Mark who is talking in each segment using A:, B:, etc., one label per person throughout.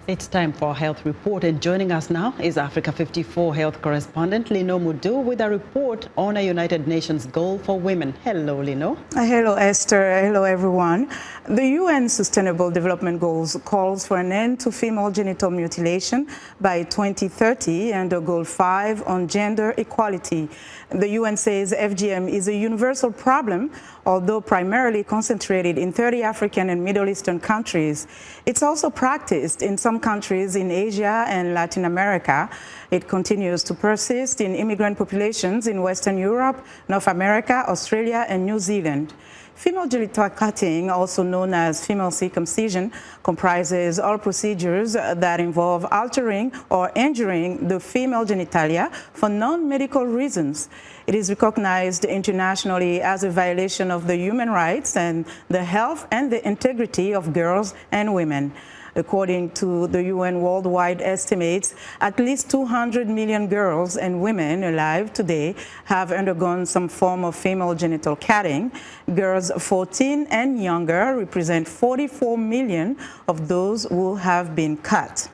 A: It's time for our health report, and joining us now is Africa 54 health correspondent Lino Mudu with a report on a United Nations goal for women. Hello, Lino.
B: Hello, Esther. Hello, everyone. The UN Sustainable Development Goals calls for an end to female genital mutilation by 2030 and a Goal 5 on gender equality. The UN says FGM is a universal problem, although primarily concentrated in 30 African and Middle Eastern countries. It's also practiced in some countries in Asia and Latin America. It continues to persist in immigrant populations in Western Europe, North America, Australia, and New Zealand. Female genital cutting, also known as female circumcision, comprises all procedures that involve altering or injuring the female genitalia for non-medical reasons. It is recognized internationally as a violation of the human rights and the health and the integrity of girls and women. According to the UN worldwide estimates, at least 200 million girls and women alive today have undergone some form of female genital cutting. Girls 14 and younger represent 44 million of those who have been cut.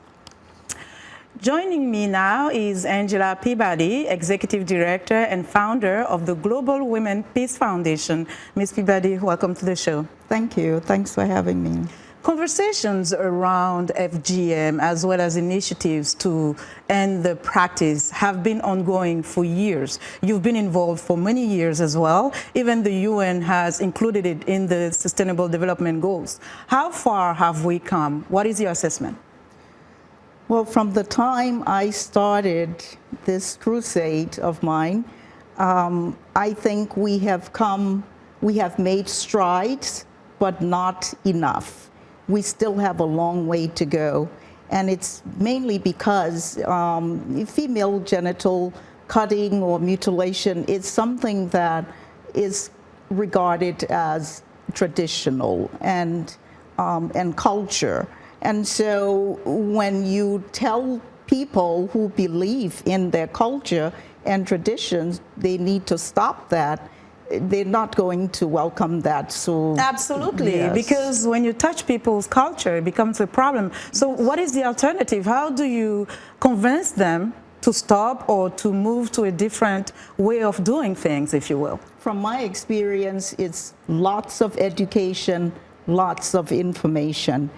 B: Joining me now is Angela Peabody, Executive Director and founder of the Global Woman P.E.A.C.E. Foundation. Ms. Peabody, welcome to the show.
C: Thank you. Thanks for having me.
B: Conversations around FGM as well as initiatives to end the practice have been ongoing for years. You've been involved for many years as well. Even the UN has included it in the Sustainable Development Goals. How far have we come? What is your assessment?
C: Well, from the time I started this crusade of mine, I think we have made strides, but not enough. We still have a long way to go. And it's mainly because female genital cutting or mutilation is something that is regarded as traditional and culture. And so when you tell people who believe in their culture and traditions, they need to stop that, they're not going to welcome that. So
B: absolutely,
C: yes.
B: Because when you touch people's culture, it becomes a problem. So what is the alternative? How do you convince them to stop or to move to a different way of doing things, if you will?
C: From my experience, it's lots of education, lots of information,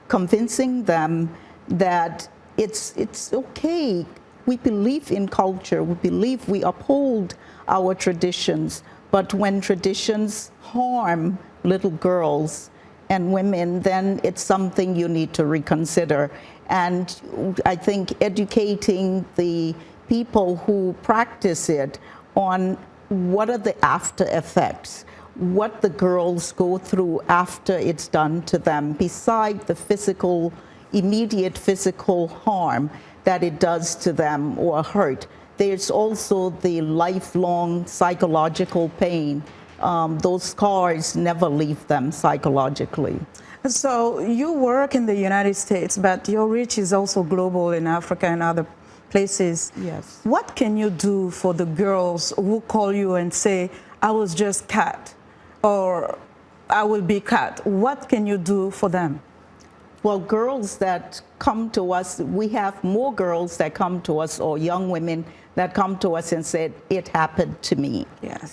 C: convincing them that it's okay. We believe in culture. We believe we uphold our traditions. But when traditions harm little girls and women, then it's something you need to reconsider. And I think educating the people who practice it on what are the after effects, what the girls go through after it's done to them, beside the immediate physical harm that it does to them or hurt. There's also the lifelong psychological pain. Those scars never leave them psychologically.
B: So you work in the United States, but your reach is also global in Africa and other places.
C: Yes.
B: What can you do for the girls who call you and say, I was just cut, or I will be cut? What can you do for them?
C: Well, girls that come to us, we have more girls that come to us, or young women that come to us and said, it happened to me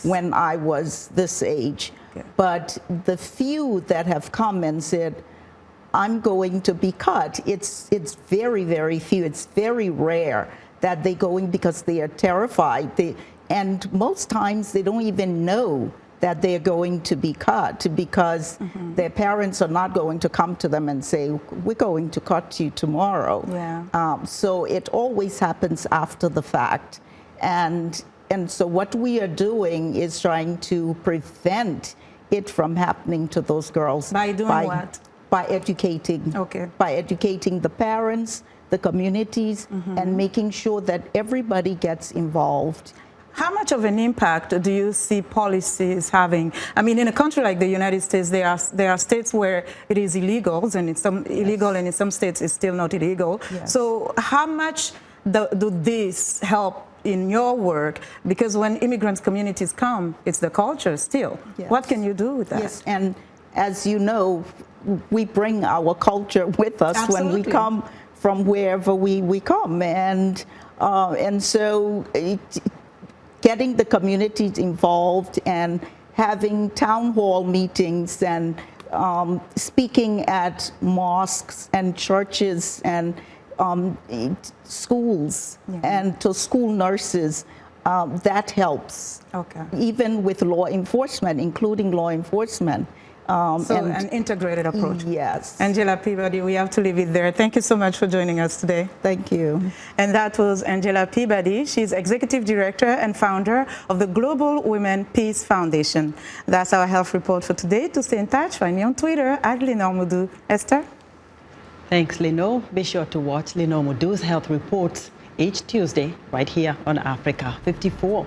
C: when I was this age. Okay. But the few that have come and said, I'm going to be cut, it's very, very few. It's very rare that they go in because they are terrified. And most times they don't even know that they're going to be cut, because their parents are not going to come to them and say, we're going to cut you tomorrow.
B: Yeah.
C: So it always happens after the fact. And so what we are doing is trying to prevent it from happening to those girls.
B: By doing what?
C: By educating.
B: Okay.
C: By educating the parents, the communities, and making sure that everybody gets involved.
B: How much of an impact do you see policies having? I mean, in a country like the United States, there are states where it is illegal, and in some illegal, and in some states it's still not illegal.
C: Yes.
B: So how much do this help in your work? Because when immigrant communities come, it's the culture still.
C: Yes.
B: What can you do with that?
C: Yes, and as you know, we bring our culture with us when we
B: Absolutely.
C: come from wherever we come. And so getting the communities involved and having town hall meetings and speaking at mosques and churches and schools and to school nurses, that helps.
B: Okay.
C: Even with law enforcement, including law enforcement.
B: So an integrated approach.
C: Yes.
B: Angela Peabody, we have to leave it there. Thank you so much for joining us today.
C: Thank you.
B: And that was Angela Peabody. She's Executive Director and founder of the Global Women Peace Foundation. That's our health report for today. To stay in touch, find me on Twitter at Lenore Mudu. Esther?
A: Thanks, Lenore. Be sure to watch Lenore Mudu's health reports each Tuesday right here on Africa 54.